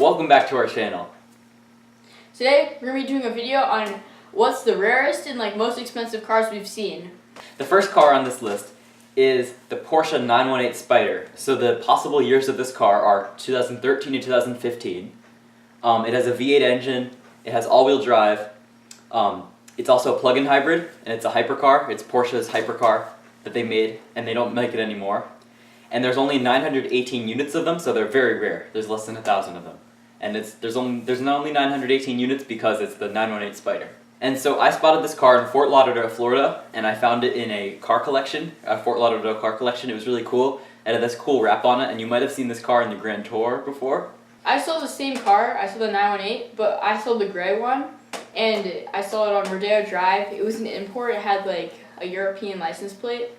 Welcome back to our channel. Today we're going to be doing a video on what's the rarest and most expensive cars we've seen. The first car on this list is the Porsche 918 Spyder. So the possible years of this car are 2013 to 2015. It has a V8 engine, it has all-wheel drive, it's also a plug-in hybrid, and it's a hypercar. It's Porsche's hypercar that they made, and they don't make it anymore. And there's only 918 units of them, so they're very rare. There's less than 1,000 of them. And there's not only 918 units because it's the 918 Spyder. And so I spotted this car in Fort Lauderdale, Florida, and I found it in a car collection, a Fort Lauderdale car collection. It was really cool. It had this cool wrap on it, and you might have seen this car in the Grand Tour before. I saw the same car. I saw the 918, but I saw the gray one, and I saw it on Rodeo Drive. It was an import. It had a European license plate,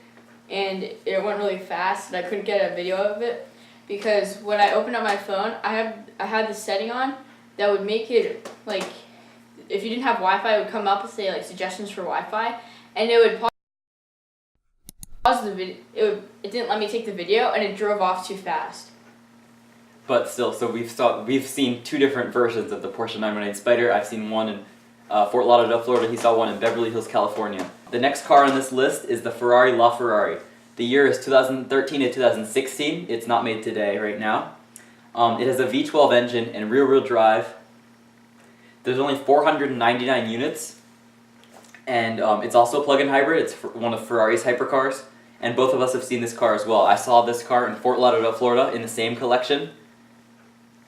and it went really fast, and I couldn't get a video of it because when I opened up my phone, I had the setting on that would make it if you didn't have Wi-Fi, it would come up and say suggestions for Wi-Fi, and it would pause the video. It didn't let me take the video, and it drove off too fast. But still, so we've seen two different versions of the Porsche 918 Spyder. I've seen one in Fort Lauderdale, Florida. He saw one in Beverly Hills, California. The next car on this list is the Ferrari LaFerrari. The year is 2013 to 2016. It's not made today, right now. It has a V12 engine and rear-wheel drive. There's only 499 units, and it's also a plug-in hybrid. It's one of Ferrari's hypercars, and both of us have seen this car as well. I saw this car in Fort Lauderdale, Florida, in the same collection,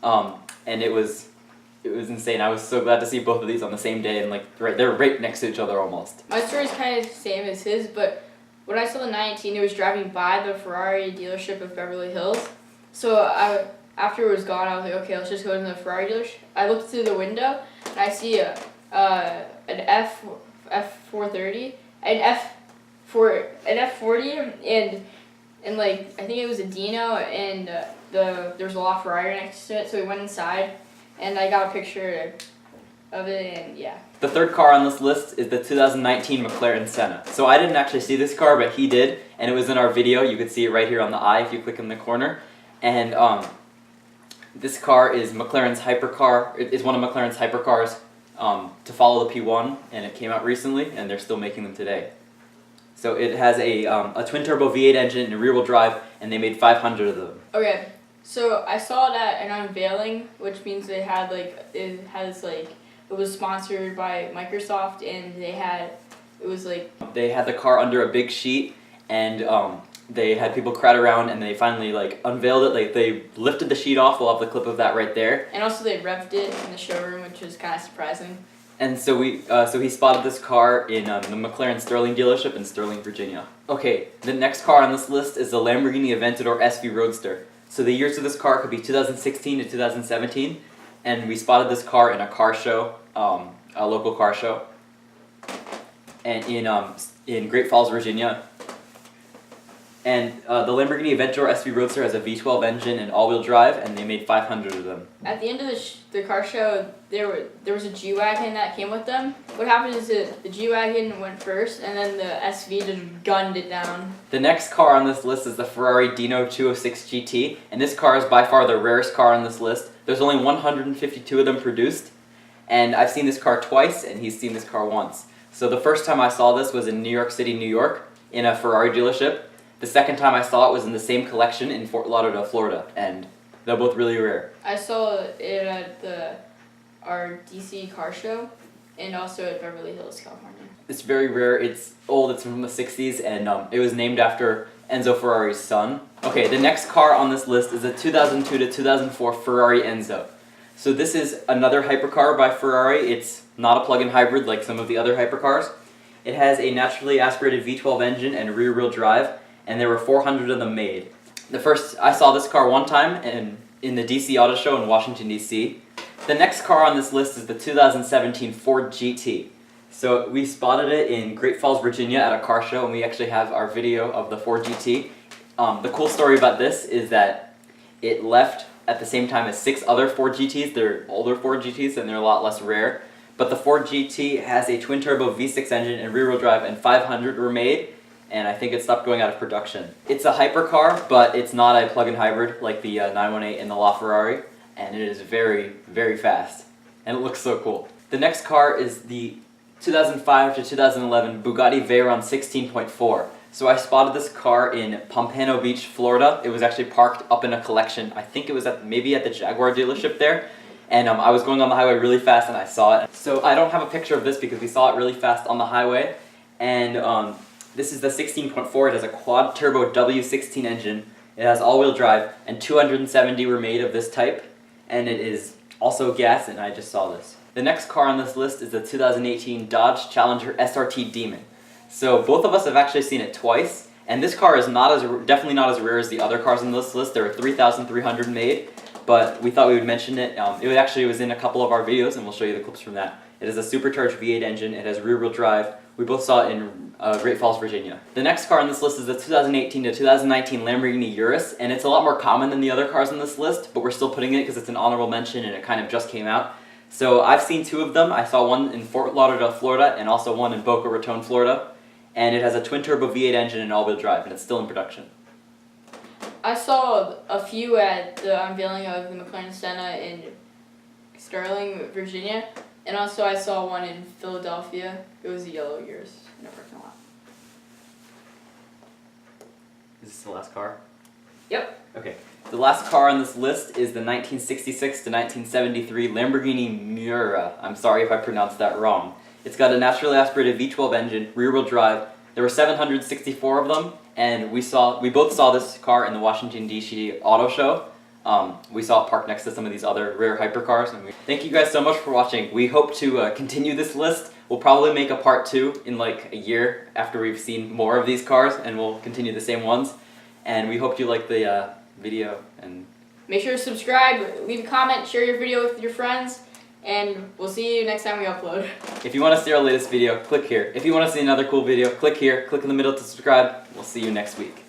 and it was insane. I was so glad to see both of these on the same day, and they're right next to each other almost. My story's kind of the same as his, but when I saw the 19, it was driving by the Ferrari dealership of Beverly Hills. So after it was gone, I was like, okay, let's just go to the Ferrari dealership. I looked through the window, and I see an F430, an F40, and I think it was a Dino, and there was a LaFerrari next to it. So we went inside, and I got a picture of it, and yeah. The third car on this list is the 2019 McLaren Center. So I didn't actually see this car, but he did, and it was in our video. You could see it right here on the eye if you click in the corner. And this car is McLaren's hypercar. It's one of McLaren's hypercars to follow the P1, and it came out recently, and they're still making them today. So it has a twin-turbo V8 engine and rear-wheel drive, and they made 500 of them. Okay, so I saw it at an unveiling, which means they had it was sponsored by Microsoft, and they had the car under a big sheet, and they had people crowd around, and they finally unveiled it. They lifted the sheet off. We'll have the clip of that right there. And also they revved it in the showroom, which was kind of surprising. And so he spotted this car in the McLaren Sterling dealership in Sterling, Virginia. Okay, the next car on this list is the Lamborghini Aventador SV Roadster. So the years of this car could be 2016 to 2017, and we spotted this car in a car show, a local car show, and in Great Falls, Virginia. And the Lamborghini Aventador SV Roadster has a V12 engine and all-wheel drive, and they made 500 of them. At the end of the car show, there was a G-Wagon that came with them. What happened is that the G-Wagon went first, and then the SV just gunned it down. The next car on this list is the Ferrari Dino 206 GT, and this car is by far the rarest car on this list. There's only 152 of them produced, and I've seen this car twice, and he's seen this car once. So the first time I saw this was in New York City, New York, in a Ferrari dealership. The second time I saw it was in the same collection in Fort Lauderdale, Florida, and they're both really rare. I saw it at our DC car show, and also at Beverly Hills, California. It's very rare. It's old. It's from the 60s, and it was named after Enzo Ferrari's son. Okay, the next car on this list is a 2002 to 2004 Ferrari Enzo. So this is another hypercar by Ferrari. It's not a plug-in hybrid like some of the other hypercars. It has a naturally aspirated V12 engine and rear-wheel drive, and there were 400 of them made. I saw this car one time in the DC Auto Show in Washington, D.C. The next car on this list is the 2017 Ford GT. So we spotted it in Great Falls, Virginia at a car show, and we actually have our video of the Ford GT. The cool story about this is that it left at the same time as 6 other Ford GTs. They're older Ford GTs, and they're a lot less rare. But the Ford GT has a twin-turbo V6 engine and rear-wheel drive, and 500 were made. and I think it stopped going out of production. It's a hypercar, but it's not a plug-in hybrid like the 918 and the LaFerrari. and it is very, very fast, and it looks so cool. The next car is the 2005 to 2011 Bugatti Veyron 16.4. So I spotted this car in Pompano Beach, Florida. It was actually parked up in a collection. I think it was maybe at the Jaguar dealership there. And I was going on the highway really fast and I saw it. So I don't have a picture of this because we saw it really fast on the highway. And this is the 16.4. It has a quad turbo W16 engine. It has all-wheel drive, and 270 were made of this type. And it is also gas, and I just saw this. The next car on this list is the 2018 Dodge Challenger SRT Demon. So both of us have actually seen it twice, and this car is definitely not as rare as the other cars on this list. There are 3,300 made, but we thought we would mention it. It was in a couple of our videos, and we'll show you the clips from that. It is a supercharged V8 engine. It has rear-wheel drive. We both saw it in Great Falls, Virginia. The next car on this list is the 2018 to 2019 Lamborghini Urus, and it's a lot more common than the other cars on this list, but we're still putting it because it's an honorable mention and it kind of just came out. So I've seen two of them. I saw one in Fort Lauderdale, Florida, and also one in Boca Raton, Florida. And it has a twin-turbo V8 engine and all-wheel drive, and it's still in production. I saw a few at the unveiling of the McLaren Center in Sterling, Virginia, and also I saw one in Philadelphia. It was a yellow Urus in a parking lot. Is this the last car? Yep. Okay. The last car on this list is the 1966 to 1973 Lamborghini Miura. I'm sorry if I pronounced that wrong. It's got a naturally aspirated V12 engine, rear-wheel drive. There were 764 of them, and we both saw this car in the Washington, D.C. auto show. We saw it parked next to some of these other rare hypercars. And thank you guys so much for watching. We hope to continue this list. We'll probably make a part 2 in like a year after we've seen more of these cars, and we'll continue the same ones. And we hope you like the video. And make sure to subscribe, leave a comment, share your video with your friends, and we'll see you next time we upload. If you want to see our latest video, click here. If you want to see another cool video, click here. Click in the middle to subscribe. We'll see you next week.